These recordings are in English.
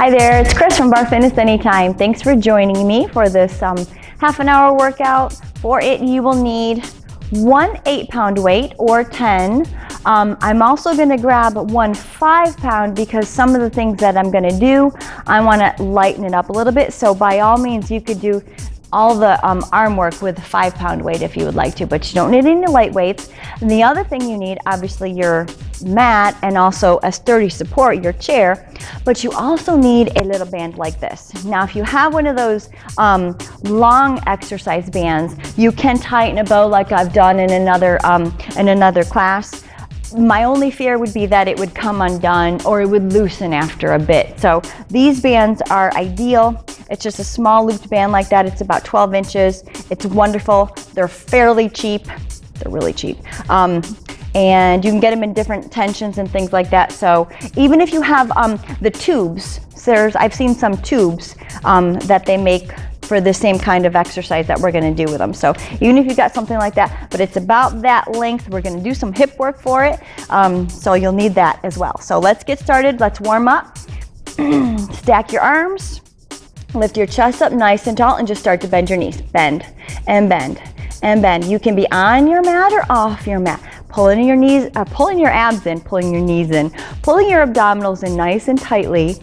Hi there, it's Chris from Barre Fitness Anytime. Thanks for joining me for this half an hour workout. For it, you will need one 8-pound weight or 10. I'm also going to grab one 5-pound because some of the things that I'm going to do, I want to lighten it up a little bit. So by all means, you could do all the arm work with a 5-pound weight if you would like to, but you don't need any light weights. And the other thing you need, obviously, your mat and also a sturdy support, your chair, but you also need a little band like this. Now, if you have one of those long exercise bands, you can tighten a bow like I've done in another class. My only fear would be that it would come undone or it would loosen after a bit. So these bands are ideal. It's just a small looped band like that. It's about 12 inches. It's wonderful. They're fairly cheap. They're really cheap. And you can get them in different tensions and things like that. So even if you have the tubes, I've seen some tubes that they make for the same kind of exercise that we're going to do with them. So even if you've got something like that, but it's about that length, we're going to do some hip work for it. So you'll need that as well. So let's get started. Let's warm up. Stack your arms. Lift your chest up nice and tall and just start to bend your knees. Bend and bend and bend. You can be on your mat or off your mat. Pulling your knees, pulling your abs in, pulling your knees in, pulling your abdominals in nice and tightly,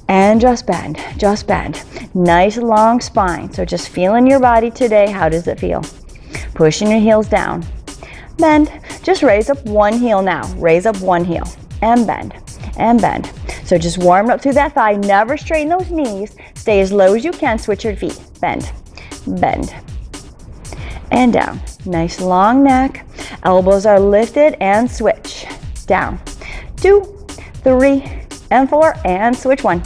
and just bend, just bend. Nice long spine. So just feeling your body today. How does it feel? Pushing your heels down. Bend. Just raise up one heel now. Raise up one heel and bend and bend. So just warm up through that thigh. Never straighten those knees. Stay as low as you can. Switch your feet. Bend, bend, and down. Nice long neck. Elbows are lifted and switch. Down. 2, 3, and 4, and switch 1,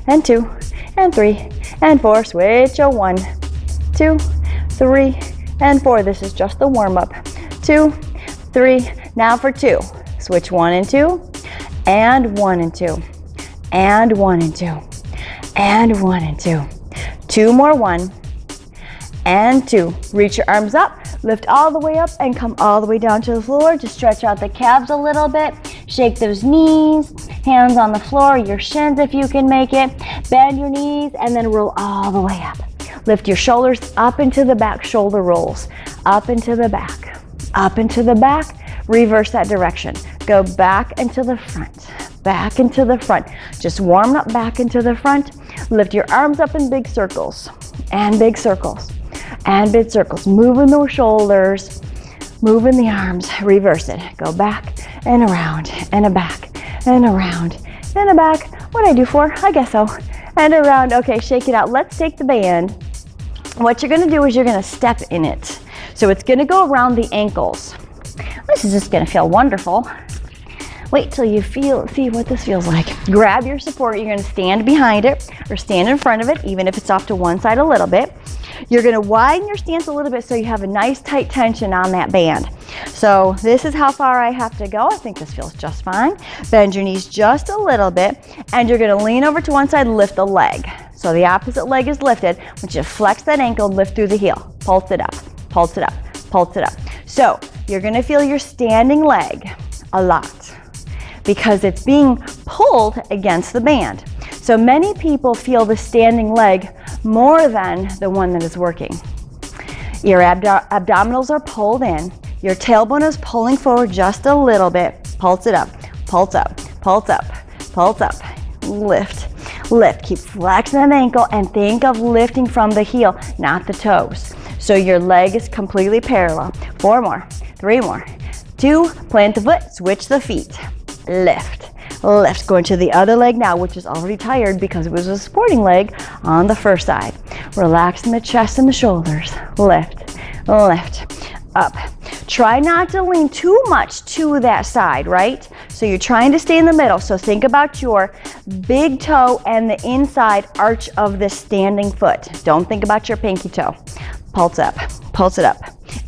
and 2, and 3, and 4. Switch a 1, 2, 3, and 4. This is just the warm up. 2, 3. Now for 2. Switch 1 and 2, and 1 and 2, and 1 and 2, and 1 and 2. 2 more, 1 and 2. Reach your arms up, lift all the way up and come all the way down to the floor. Just stretch out the calves a little bit. Shake those knees, hands on the floor, your shins if you can make it. Bend your knees and then roll all the way up. Lift your shoulders up into the back, shoulder rolls. Up into the back, up into the back. Reverse that direction. Go back into the front, back into the front. Just warm up back into the front. Lift your arms up in big circles and big circles and big circles. Moving those shoulders, moving the arms. Reverse it. Go back and around and a back and around and a back. What'd I do 4? I guess so. And around. Okay, shake it out. Let's take the band. What you're going to do is you're going to step in it. So it's going to go around the ankles. This is just going to feel wonderful. Wait till you see what this feels like. Grab your support. You're going to stand behind it or stand in front of it, even if it's off to one side a little bit. You're going to widen your stance a little bit so you have a nice tight tension on that band. So this is how far I have to go. I think this feels just fine. Bend your knees just a little bit, and you're going to lean over to one side, lift the leg. So the opposite leg is lifted. I want you to flex that ankle, lift through the heel. Pulse it up, pulse it up, pulse it up. So you're going to feel your standing leg a lot because it's being pulled against the band. So many people feel the standing leg more than the one that is working. Your abdominals are pulled in. Your tailbone is pulling forward just a little bit. Pulse it up, pulse up, pulse up, pulse up. Lift, lift. Keep flexing that ankle and think of lifting from the heel, not the toes. So your leg is completely parallel. 4 more, 3 more, 2, plant the foot, switch the feet. Lift, lift. Going to the other leg now, which is already tired because it was a supporting leg on the first side. Relaxing the chest and the shoulders. Lift, lift, up. Try not to lean too much to that side, right? So you're trying to stay in the middle. So think about your big toe and the inside arch of the standing foot. Don't think about your pinky toe. Pulse up, pulse it up,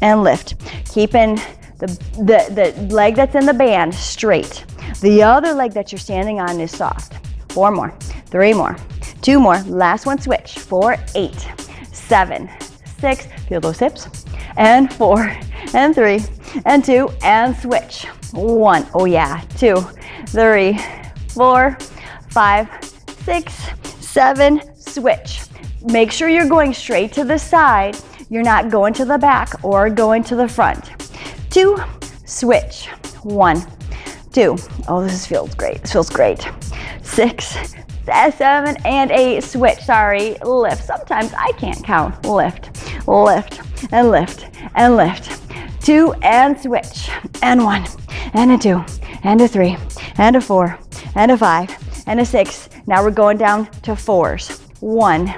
and lift. Keeping the leg that's in the band straight. The other leg that you're standing on is soft. 4 more, 3 more, 2 more. Last one, switch. 4, 8, 7, 6. Feel those hips. And 4, and 3, and 2, and switch. 1. Oh yeah. 2, 3, 4, 5, 6, 7, switch. Make sure you're going straight to the side. You're not going to the back or going to the front. 2, switch. 1, 2. Oh, this feels great. This feels great. 6, 7, and 8. Switch. Sorry. Lift. Sometimes I can't count. Lift, lift, and lift, and lift. 2, and switch. And 1, and a 2, and a 3, and a 4, and a 5, and a 6. Now we're going down to 4s. 1,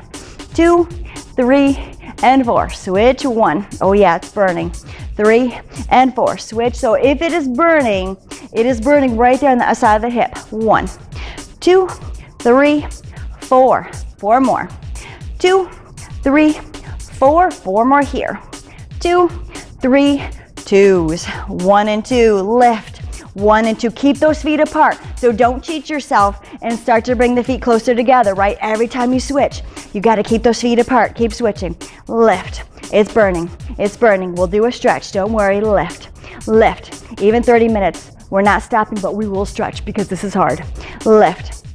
2, 3, and 4. Switch. 1. Oh yeah, it's burning. 3 and 4. Switch. So if it is burning right there on the side of the hip. 1, 2, 3, 4. 4 more. 2, 3, 4. 4 more here. 2, 3, 2s. 1 and 2. Lift. 1 and 2. Keep those feet apart. So don't cheat yourself and start to bring the feet closer together, right? Every time you switch, you got to keep those feet apart. Keep switching. Lift. It's burning. It's burning. We'll do a stretch. Don't worry. Lift. Lift. Even 30 minutes. We're not stopping, but we will stretch because this is hard. Lift.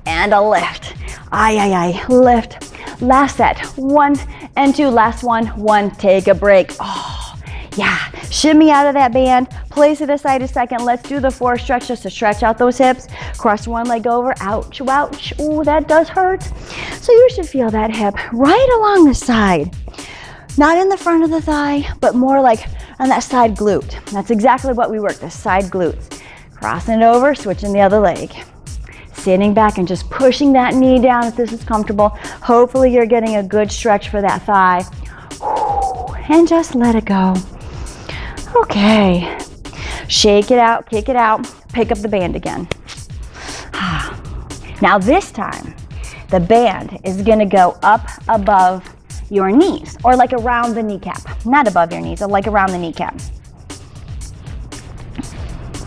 And a lift. Aye, aye, aye. Lift. Last set. 1 and 2. Last one. 1. Take a break. Oh, yeah. Shimmy out of that band. Place it aside a second. Let's do the 4 stretch just to stretch out those hips. Cross one leg over. Ouch, ouch. Ooh, that does hurt. So you should feel that hip right along the side. Not in the front of the thigh, but more like on that side glute. That's exactly what we work, the side glutes. Crossing it over, switching the other leg. Sitting back and just pushing that knee down if this is comfortable. Hopefully you're getting a good stretch for that thigh. And just let it go. Okay. Shake it out, kick it out, pick up the band again. Now this time, the band is gonna go up above your knees, or like around the kneecap. Not above your knees, but like around the kneecap.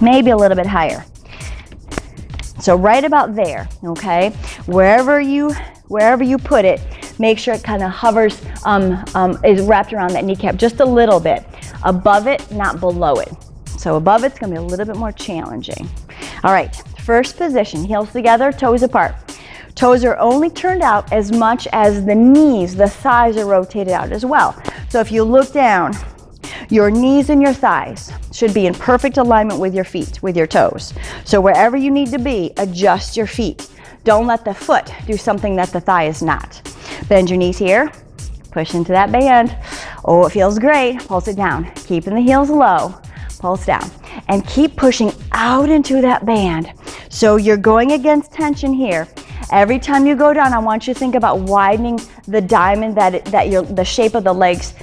Maybe a little bit higher. So right about there, okay? Wherever you put it, make sure it kind of hovers, is wrapped around that kneecap just a little bit. Above it, not below it. So above it's gonna be a little bit more challenging. All right, first position, heels together, toes apart. Toes are only turned out as much as the knees, the thighs are rotated out as well. So if you look down, your knees and your thighs should be in perfect alignment with your feet, with your toes. So wherever you need to be, adjust your feet. Don't let the foot do something that the thigh is not. Bend your knees here, push into that band. Oh, it feels great. Pulse it down. Keeping the heels low, pulse down. And keep pushing out into that band. So you're going against tension here. Every time you go down, I want you to think about widening the diamond the shape of the legs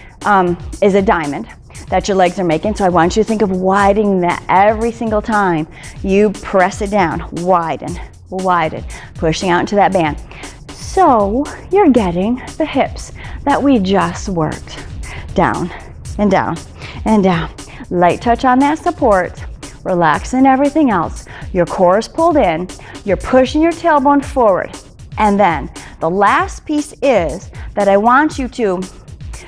is a diamond that your legs are making. So I want you to think of widening that every single time you press it down. Widen, widen, pushing out into that band. So you're getting the hips that we just worked. Down and down and down. Light touch on that support. Relaxing everything else. Your core is pulled in. You're pushing your tailbone forward. And then the last piece is that I want you to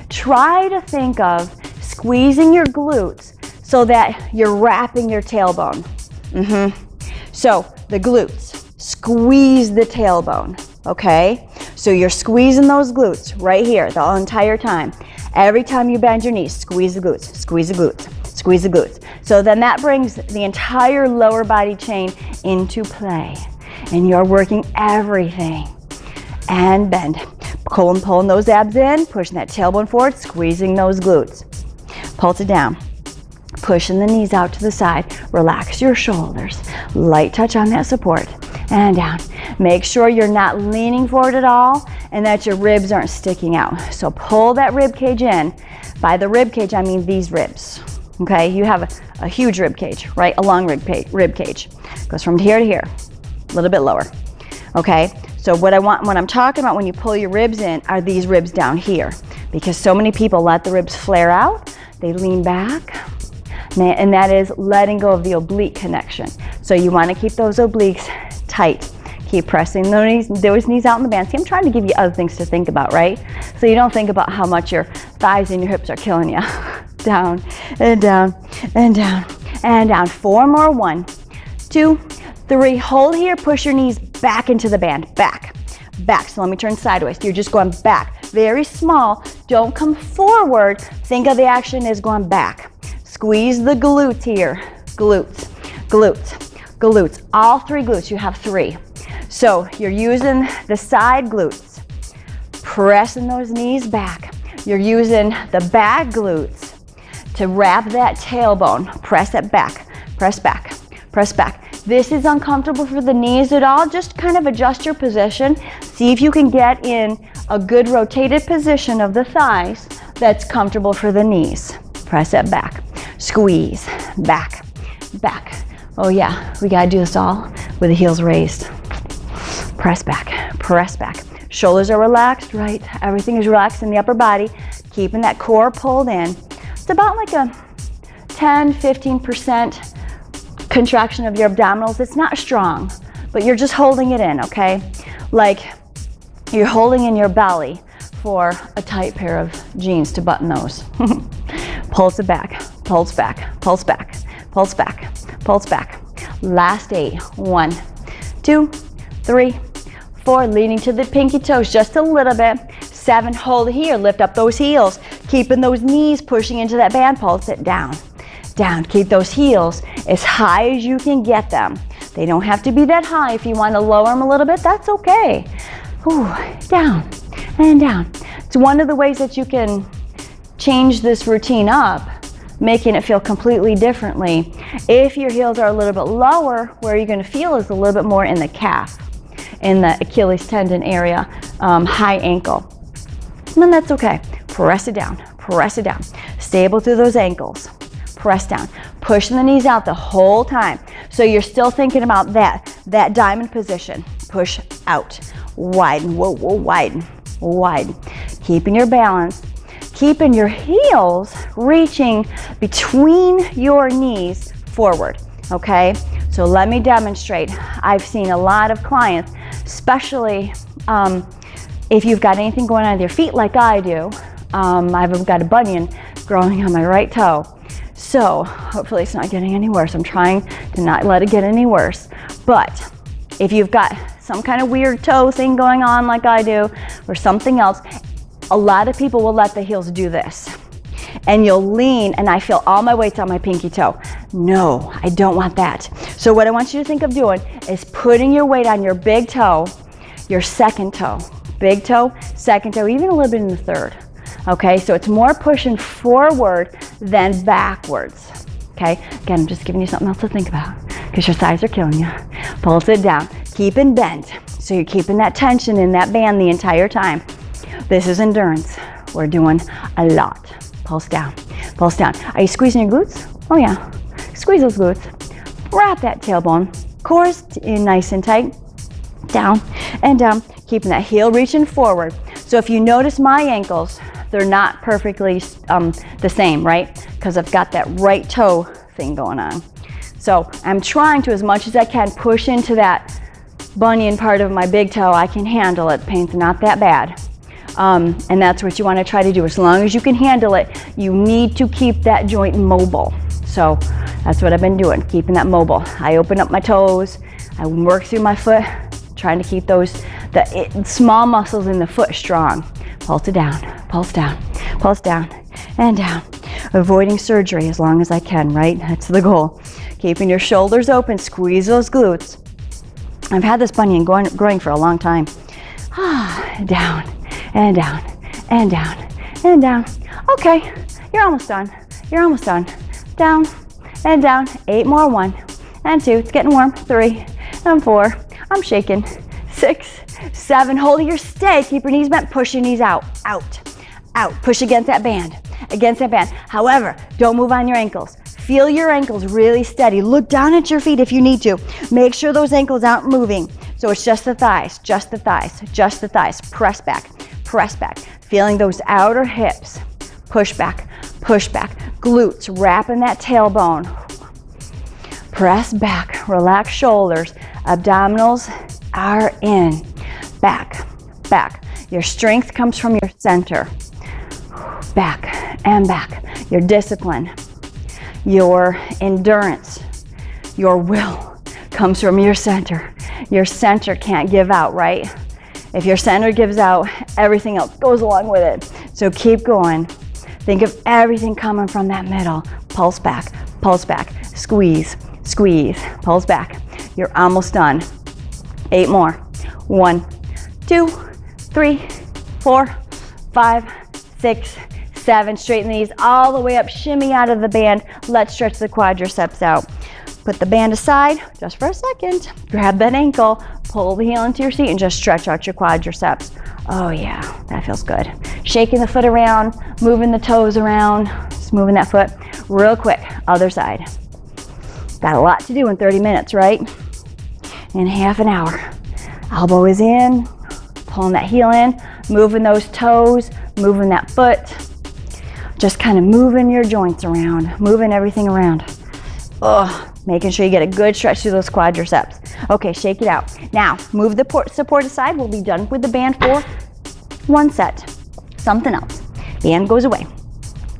try to think of squeezing your glutes so that you're wrapping your tailbone. So the glutes, squeeze the tailbone, okay? So you're squeezing those glutes right here the entire time. Every time you bend your knees, squeeze the glutes, squeeze the glutes, squeeze the glutes. So then that brings the entire lower body chain into play. And you're working everything. And bend. Pulling those abs in, pushing that tailbone forward, squeezing those glutes. Pulse it down. Pushing the knees out to the side. Relax your shoulders. Light touch on that support. And down. Make sure you're not leaning forward at all and that your ribs aren't sticking out. So pull that rib cage in. By the rib cage, I mean these ribs. Okay, you have a huge rib cage, right? A long rib cage. Goes from here to here, a little bit lower. Okay, so what I'm talking about when you pull your ribs in are these ribs down here, because so many people let the ribs flare out, they lean back, and that is letting go of the oblique connection. So you want to keep those obliques tight. Keep pressing those knees out in the band. See, I'm trying to give you other things to think about, right? So you don't think about how much your thighs and your hips are killing you. Down and down and down and down. 4 more. 1, 2, 3. Hold here. Push your knees back into the band, back. So let me turn sideways. You're just going back, very small. Don't come forward. Think of the action as going back. Squeeze the glutes here. Glutes, all 3 glutes. You have 3. So you're using the side glutes, pressing those knees back. You're using the back glutes to wrap that tailbone. Press it back, press back, press back. This is uncomfortable for the knees at all. Just kind of adjust your position. See if you can get in a good rotated position of the thighs that's comfortable for the knees. Press it back, squeeze, back, back. Oh yeah, we gotta do this all with the heels raised. Press back, press back. Shoulders are relaxed, right? Everything is relaxed in the upper body, keeping that core pulled in. It's about like a 10-15% contraction of your abdominals. It's not strong, but you're just holding it in, okay? Like you're holding in your belly for a tight pair of jeans to button those. Pulse it back, pulse back, pulse back, pulse back, pulse back. Last 8. 1, 2, 3, 4. Leaning to the pinky toes just a little bit. 7. Hold here, lift up those heels. Keeping those knees pushing into that band. Pulse it down. Down. Keep those heels as high as you can get them. They don't have to be that high. If you want to lower them a little bit, that's okay. Ooh, down and down. It's one of the ways that you can change this routine up, making it feel completely differently. If your heels are a little bit lower, where you're going to feel is a little bit more in the calf, in the Achilles tendon area, high ankle. And that's okay. Press it down, press it down. Stable through those ankles. Press down, pushing the knees out the whole time. So you're still thinking about that diamond position. Push out, widen, whoa, widen, widen. Keeping your balance, keeping your heels reaching between your knees forward, okay? So let me demonstrate. I've seen a lot of clients, especially if you've got anything going on with your feet like I do. I've got a bunion growing on my right toe. So hopefully it's not getting any worse. I'm trying to not let it get any worse. But if you've got some kind of weird toe thing going on like I do, or something else, a lot of people will let the heels do this. And you'll lean, and I feel all my weight's on my pinky toe. No, I don't want that. So what I want you to think of doing is putting your weight on your big toe, your second toe. Big toe, second toe, even a little bit in the third. Okay, so it's more pushing forward than backwards. Okay, again, I'm just giving you something else to think about because your thighs are killing you. Pulse it down, keep it bent. So you're keeping that tension in that band the entire time. This is endurance. We're doing a lot. Pulse down, pulse down. Are you squeezing your glutes? Oh yeah, squeeze those glutes. Wrap that tailbone, cores in nice and tight. Down and down, keeping that heel reaching forward. So if you notice my ankles, they're not perfectly the same, right? Because I've got that right toe thing going on. So I'm trying to, as much as I can, push into that bunion part of my big toe. I can handle it. Pain's not that bad. And that's what you want to try to do. As long as you can handle it, you need to keep that joint mobile. So that's what I've been doing, keeping that mobile. I open up my toes, I work through my foot, trying to keep the small muscles in the foot strong. Pulse it down, pulse down, pulse down, and down. Avoiding surgery as long as I can, right? That's the goal. Keeping your shoulders open, squeeze those glutes. I've had this bunion growing for a long time. Down, and down, and down, and down. Okay, you're almost done. You're almost done. Down, and down. 8 more. 1 and 2. It's getting warm. 3 and 4. I'm shaking. 6, 7. Hold your stay. Keep your knees bent. Push your knees out, out, out. Push against that band, against that band. However, don't move on your ankles. Feel your ankles really steady. Look down at your feet if you need to. Make sure those ankles aren't moving. So it's just the thighs, just the thighs, just the thighs. Press back, press back. Feeling those outer hips. Push back, push back. Glutes, wrapping that tailbone. Press back, relax shoulders. Abdominals are in. Back, back. Your strength comes from your center. Back and back. Your discipline, your endurance, your will comes from your center. your center can't give out, right? If your center gives out, everything else goes along with it. So keep going. Think of everything coming from that middle. Pulse back, squeeze, squeeze, pulse back. You're almost done. 8 more. 1, 2, 3, 4, 5, 6, 7. Straighten the knees all the way up, shimmy out of the band. Let's stretch the quadriceps out. Put the band aside just for a second. Grab that ankle, pull the heel into your seat, and just stretch out your quadriceps. Oh yeah, that feels good. Shaking the foot around, moving the toes around, just moving that foot real quick. Other side. Got a lot to do in 30 minutes, right? In half an hour. Elbow is in, pulling that heel in, moving those toes, moving that foot. Just kind of moving your joints around, moving everything around. Making sure you get a good stretch through those quadriceps. Okay, shake it out. Now, move the support aside. We'll be done with the band for 1 set. Something else. Band goes away.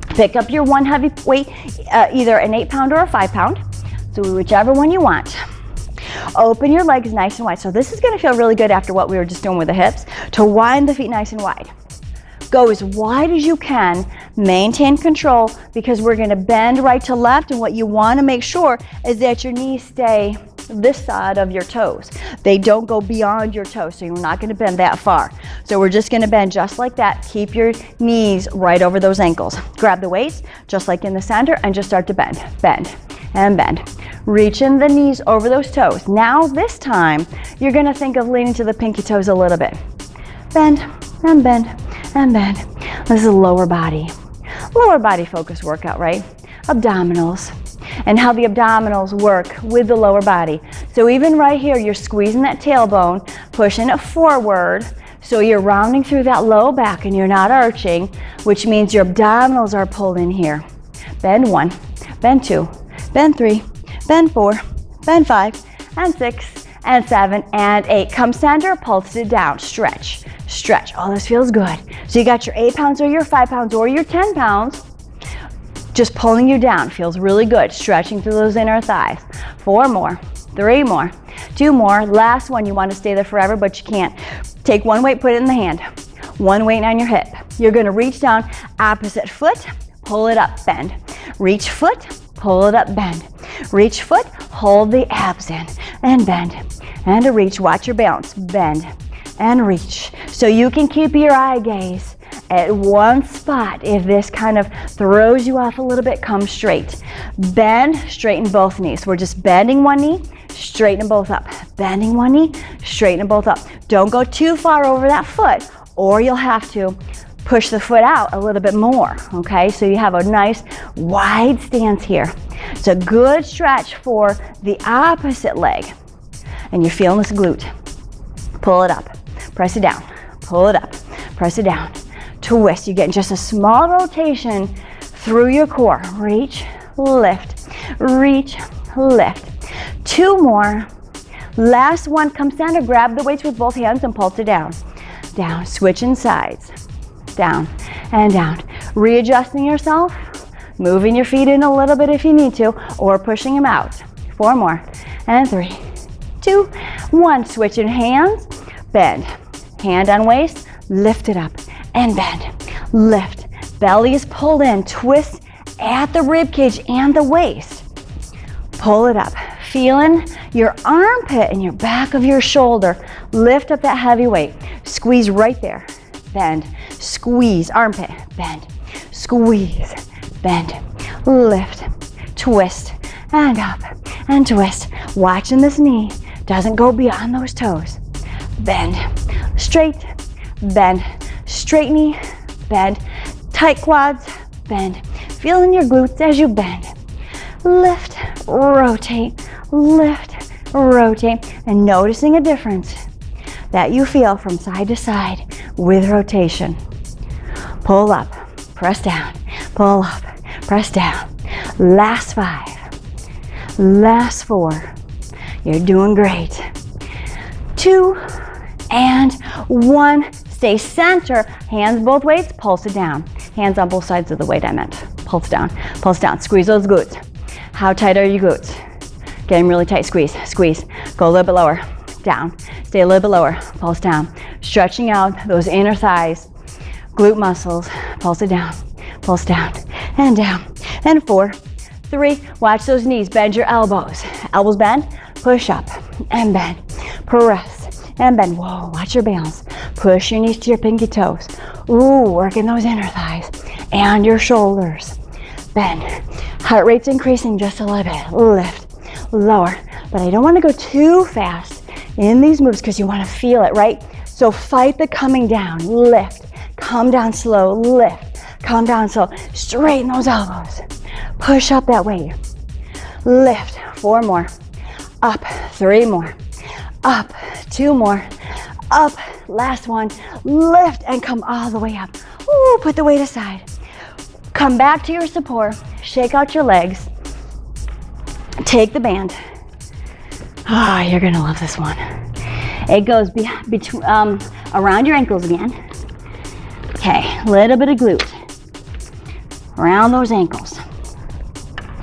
Pick up your one heavy weight, either an 8-pound or a 5-pound. So whichever one you want. Open your legs nice and wide. So this is gonna feel really good after what we were just doing with the hips, to wind the feet nice and wide. Go as wide as you can, maintain control, because we're gonna bend right to left, and what you wanna make sure is that your knees stay this side of your toes. They don't go beyond your toes, so you're not gonna bend that far. So we're just gonna bend just like that. Keep your knees right over those ankles. Grab the weights, just like in the center, and just start to bend, bend, and bend. Reaching the knees over those toes. Now this time, you're gonna think of leaning to the pinky toes a little bit. Bend, and bend, and bend. This is a lower body focus workout, right? Abdominals, and how the abdominals work with the lower body. So even right here, you're squeezing that tailbone, pushing it forward, so you're rounding through that low back and you're not arching, which means your abdominals are pulled in here. Bend 1, bend 2, bend 3, bend 4, bend 5, and 6, and 7, and 8. Come center, pulse it down, stretch, stretch. Oh, this feels good. So you got your 8 pounds or your 5 pounds or your 10 pounds just pulling you down. Feels really good. Stretching through those inner thighs. 4 more, 3 more, 2 more. Last one, you want to stay there forever, but you can't. Take one weight, put it in the hand. One weight on your hip. You're going to reach down, opposite foot, pull it up, bend. Reach foot, pull it up, bend. Reach foot, hold the abs in, and bend. And a reach, watch your balance, bend, and reach. So you can keep your eye gaze at one spot. If this kind of throws you off a little bit, come straight. Bend, straighten both knees. We're just bending one knee, straighten both up. Bending one knee, straighten both up. Don't go too far over that foot, or you'll have to push the foot out a little bit more, okay? So you have a nice wide stance here. It's a good stretch for the opposite leg. And you're feeling this glute. Pull it up, press it down, pull it up, press it down. Twist, you get just a small rotation through your core. Reach, lift, reach, lift. 2 more. Last one, come center, grab the weights with both hands and pulse it down. Down, switching sides. Down and down. Readjusting yourself, moving your feet in a little bit if you need to, or pushing them out. 4 more, and 3, 2, 1. Switching hands, bend. Hand on waist, lift it up, and bend. Lift. Belly is pulled in. Twist at the rib cage and the waist. Pull it up. Feeling your armpit and your back of your shoulder. Lift up that heavy weight. Squeeze right there. Bend. Squeeze. Armpit. Bend. Squeeze. Bend. Lift. Twist. And up. And twist. Watching this knee doesn't go beyond those toes. Bend. Straight. Bend. Straight knee. Bend. Tight quads. Bend. Feeling your glutes as you bend. Lift. Rotate. Lift. Rotate. And noticing a difference that you feel from side to side with rotation. Pull up. Press down. Pull up. Press down. Last 5. Last 4. You're doing great. 2 and 1. Stay center. Hands both ways. Pulse it down. Hands on both sides of the weight I meant. Pulse down. Pulse down. Squeeze those glutes. How tight are your glutes? Getting really tight. Squeeze. Squeeze. Go a little bit lower. down. Stay a little bit lower, pulse down. Stretching out those inner thighs, glute muscles, pulse it down, and down. And 4, 3, watch those knees, bend your elbows. Elbows bend, push up, and bend. Press, and bend. Whoa, watch your balance. Push your knees to your pinky toes. Ooh, working those inner thighs and your shoulders. Bend. Heart rate's increasing just a little bit. Lift, lower. But I don't want to go too fast in these moves because you want to feel it, right? So fight the coming down. Lift, come down slow. Lift, come down slow. Straighten those elbows. Push up that weight. Lift, 4 more. Up, 3 more. Up, 2 more. Up, last one. Lift and come all the way up. Ooh, put the weight aside. Come back to your support. Shake out your legs. Take the band. Ah, you're gonna love this one. It goes between around your ankles again. Okay, a little bit of glute around those ankles.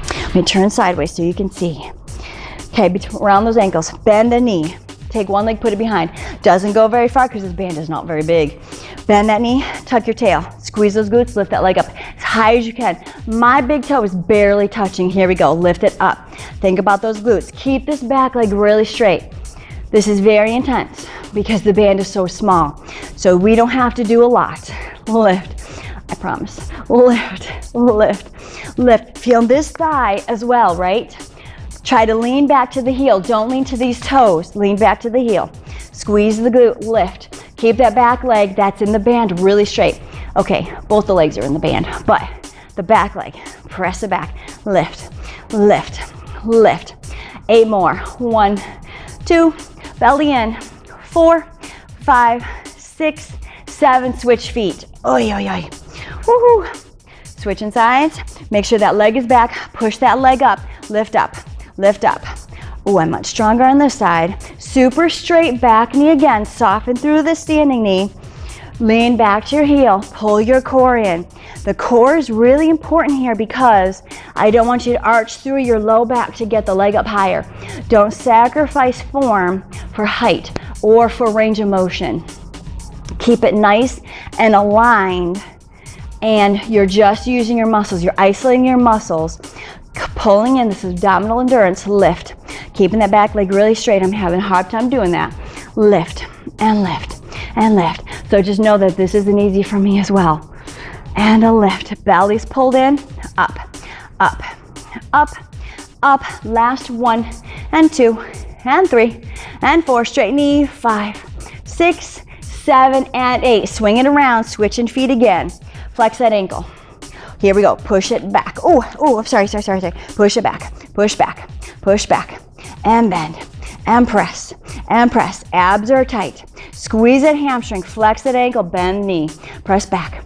Let me turn sideways so you can see. Okay, around those ankles. Bend the knee. Take one leg, put it behind. Doesn't go very far because this band is not very big. Bend that knee, tuck your tail. Squeeze those glutes, lift that leg up as high as you can. My big toe is barely touching. Here we go, lift it up. Think about those glutes. Keep this back leg really straight. This is very intense because the band is so small. So we don't have to do a lot. Lift, I promise. Lift, lift, lift. Feel this thigh as well, right? Try to lean back to the heel. Don't lean to these toes. Lean back to the heel. Squeeze the glute, lift. Keep that back leg that's in the band really straight. Okay, both the legs are in the band, but the back leg, press it back. Lift, lift, lift. 8 more. 1, 2, belly in. 4, 5, 6, 7, switch feet. Oi, oi, oi. Woohoo. Switching sides. Make sure that leg is back. Push that leg up. Lift up. Lift up. Oh, I'm much stronger on this side. Super straight back knee again. Soften through the standing knee. Lean back to your heel. Pull your core in. The core is really important here because I don't want you to arch through your low back to get the leg up higher. Don't sacrifice form for height or for range of motion. Keep it nice and aligned, and you're just using your muscles. You're isolating your muscles. Pulling in, this is abdominal endurance. Lift, keeping that back leg really straight. I'm having a hard time doing that. Lift and lift and lift. So just know that this isn't easy for me as well. And a lift, belly's pulled in, up, up, up, up. Last 1 and 2 and 3 and 4. Straight knee, 5, 6, 7, and 8. Swing it around, switching feet again. Flex that ankle. Here we go, push it back. Oh, sorry. Push it back, push back, push back, and bend, and press, and press. Abs are tight. Squeeze that hamstring, flex that ankle, bend knee. Press back,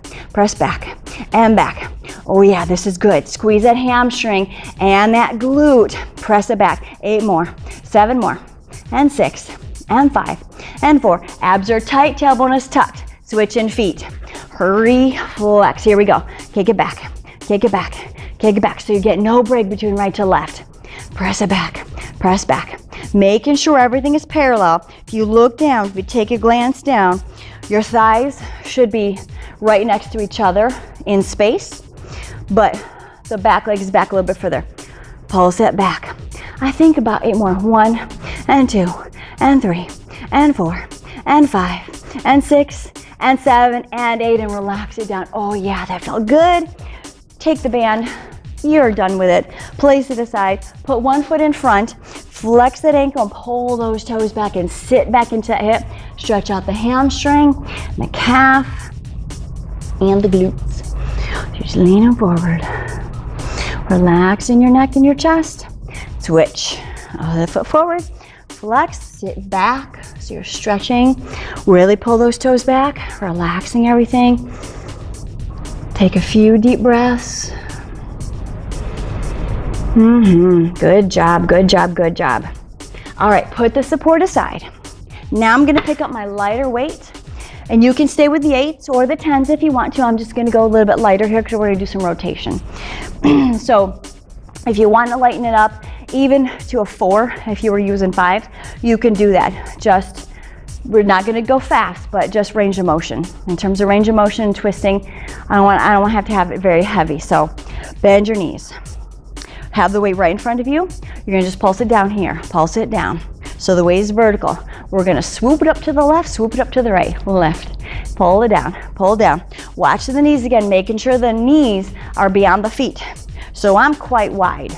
and back. Oh yeah, this is good. Squeeze that hamstring and that glute. Press it back. 8 more, 7 more, and 6, and 5, and 4. Abs are tight, tailbone is tucked. Switch in feet. Hurry, flex. Here we go. Kick it back, kick it back, kick it back. So you get no break between right to left. Press it back, press back. Making sure everything is parallel. If you look down, if you take a glance down, your thighs should be right next to each other in space, but the back leg is back a little bit further. Pulse it back. I think about 8 more. 1 and 2 and 3 and 4 and 5 and 6 and 7 and 8, and relax it down. Oh yeah, that felt good. Take the band, you're done with it. Place it aside, put one foot in front, flex that ankle and pull those toes back and sit back into that hip. Stretch out the hamstring, the calf, and the glutes. Just leaning forward. Relaxing your neck and your chest. Switch, other foot forward. Flex, sit back, so you're stretching. Really pull those toes back, relaxing everything. Take a few deep breaths. Good job, good job, good job. All right, put the support aside. Now I'm gonna pick up my lighter weight, and you can stay with the 8s or the 10s if you want to. I'm just gonna go a little bit lighter here because we're gonna do some rotation. So if you want to lighten it up, even to a 4 if you were using 5. You can do that. Just, we're not gonna go fast, but just range of motion. In terms of range of motion and twisting, I don't want to have to have it very heavy. So bend your knees. Have the weight right in front of you. You're gonna just pulse it down here, pulse it down. So the weight is vertical. We're gonna swoop it up to the left, swoop it up to the right, lift. Pull it down, pull it down. Watch the knees again, making sure the knees are beyond the feet. So I'm quite wide,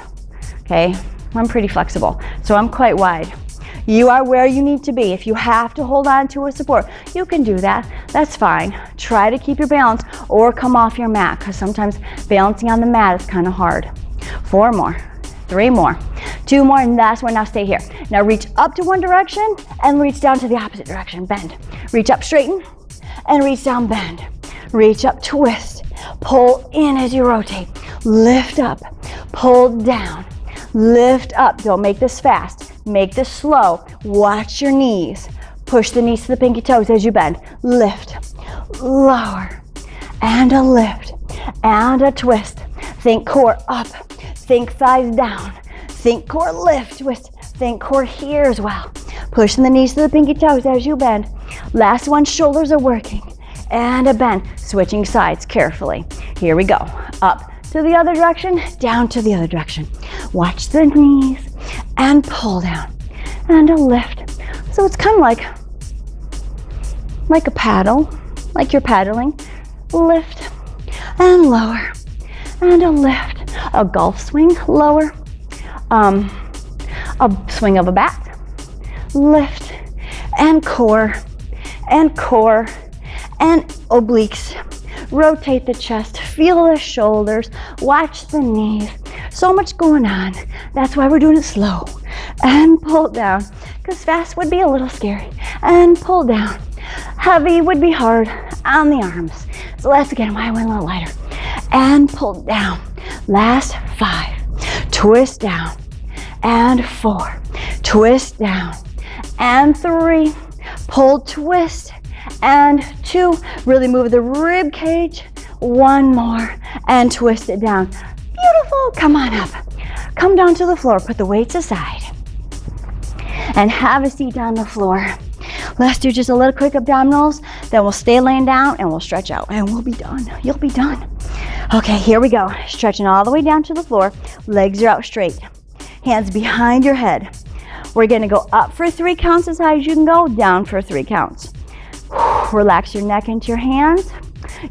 okay? I'm pretty flexible, so I'm quite wide. You are where you need to be. If you have to hold on to a support, you can do that. That's fine. Try to keep your balance or come off your mat, because sometimes balancing on the mat is kind of hard. 4 more, 3 more, 2 more, and last one. Now stay here. Now reach up to one direction and reach down to the opposite direction. Bend. Reach up, straighten, and reach down, bend. Reach up, twist. Pull in as you rotate. Lift up, pull down, lift up. Don't make this fast. Make this slow. Watch your knees. Push the knees to the pinky toes as you bend. Lift, lower, and a lift, and a twist. Think core up, think thighs down, think core lift, twist, think core here as well. Pushing the knees to the pinky toes as you bend. Last one, shoulders are working, and a bend. Switching sides carefully. Here we go. Up to the other direction, down to the other direction. Watch the knees and pull down and a lift. So it's kind of like a paddle, like you're paddling. Lift and lower and a lift. A golf swing, lower. A swing of a bat. Lift and core and obliques. Rotate the chest, feel the shoulders, watch the knees. So much going on. That's why we're doing it slow. And pull down, because fast would be a little scary. And pull down. Heavy would be hard on the arms. So that's again why I went a little lighter. And pull down. Last 5. Twist down. And 4. Twist down. And 3. Pull, twist. And 2, really move the rib cage. 1 more, and twist it down. Beautiful, come on up. Come down to the floor, put the weights aside. And have a seat on the floor. Let's do just a little quick abdominals, then we'll stay laying down and we'll stretch out and we'll be done. You'll be done. Okay, here we go. Stretching all the way down to the floor. Legs are out straight. Hands behind your head. We're gonna go up for 3 counts as high as you can go, down for 3 counts. Relax your neck into your hands,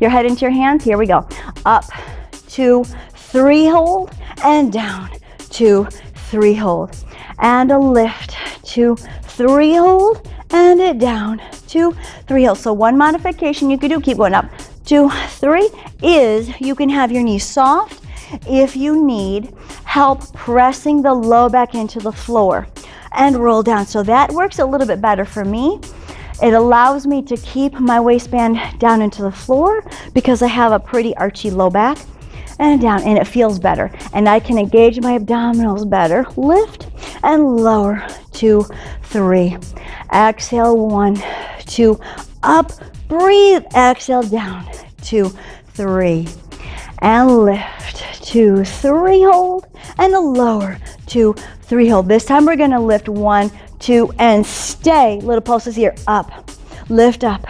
your head into your hands. Here we go. Up, 2, 3, hold, and down, 2, 3, hold. And a lift, 2, 3, hold, and it down, 2, 3, hold. So one modification you could do, keep going up, 2, 3, is you can have your knees soft if you need help pressing the low back into the floor and roll down. So that works a little bit better for me. It allows me to keep my waistband down into the floor because I have a pretty archy low back and down, and it feels better. And I can engage my abdominals better. Lift and lower, 2, 3. Exhale, 1, 2. Up, breathe, exhale, down, 2, 3. And lift, 2, 3, hold, and a lower, 2, 3, hold. This time we're gonna lift 1, 2, and stay. Little pulses here. Up, lift up,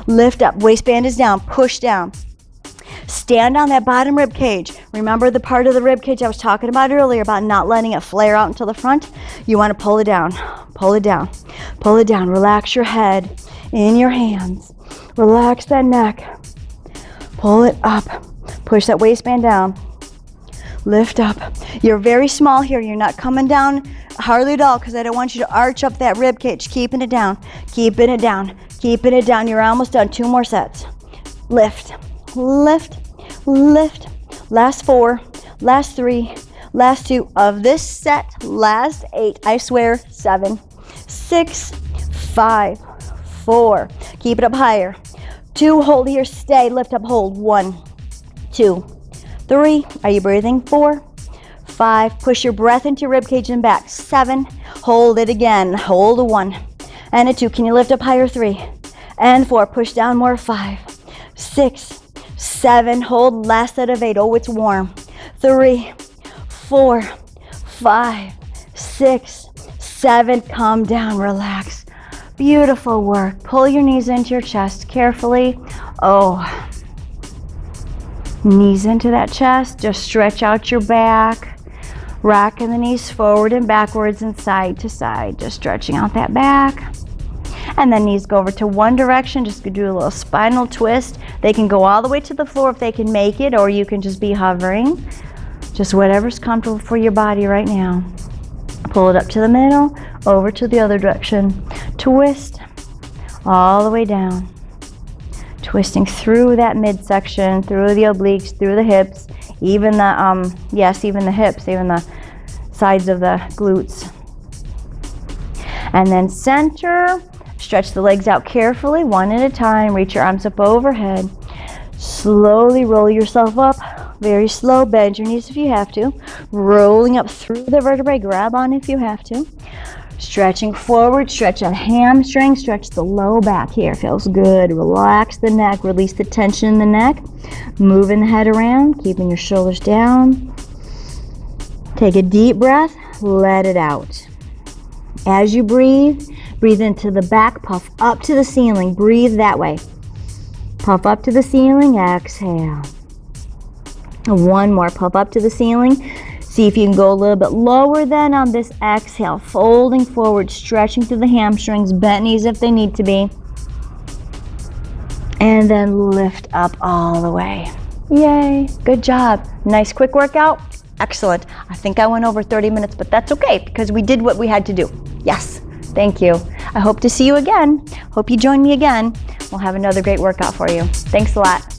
lift up. Waistband is down, push down. Stand on that bottom rib cage. Remember the part of the rib cage I was talking about earlier about not letting it flare out into the front? You want to pull it down, pull it down, pull it down. Relax your head in your hands. Relax that neck. Pull it up. Push that waistband down. Lift up. You're very small here. You're not coming down hardly at all because I don't want you to arch up that rib cage. Keeping it down. Keeping it down. Keeping it down. You're almost done. 2 more sets. Lift. Lift. Lift. Last 4. Last 3. Last 2 of this set. Last 8. I swear. 7. 6. 5. 4. Keep it up higher. 2. Hold here. Stay. Lift up. Hold. 1. 2. 3, are you breathing? 4, 5, push your breath into your ribcage and back. 7, hold it again. Hold a 1 and a 2. Can you lift up higher? 3 and 4, push down more. 5, 6, 7, hold. Last set of 8. Oh, it's warm. 3, 4, 5, 6, 7, calm down, relax. Beautiful work. Pull your knees into your chest carefully. Oh, knees into that chest. Just stretch out your back. Rocking the knees forward and backwards and side to side. Just stretching out that back. And then knees go over to one direction. Just do a little spinal twist. They can go all the way to the floor if they can make it, or you can just be hovering. Just whatever's comfortable for your body right now. Pull it up to the middle, over to the other direction. Twist all the way down. Twisting through that midsection, through the obliques, through the hips, even the, even the hips, even the sides of the glutes. And then center, stretch the legs out carefully, one at a time. Reach your arms up overhead. Slowly roll yourself up. Very slow, bend your knees if you have to. Rolling up through the vertebrae, grab on if you have to. Stretching forward, stretch a hamstring, stretch the low back here. Feels good. Relax the neck, release the tension in the neck. Moving the head around, keeping your shoulders down. Take a deep breath, let it out. As you breathe, breathe into the back, puff up to the ceiling. Breathe that way. Puff up to the ceiling, exhale. One more, puff up to the ceiling. See if you can go a little bit lower then on this exhale. Folding forward, stretching through the hamstrings, bent knees if they need to be. And then lift up all the way. Yay, good job. Nice quick workout. Excellent. I think I went over 30 minutes, but that's okay because we did what we had to do. Yes, thank you. I hope to see you again. Hope you join me again. We'll have another great workout for you. Thanks a lot.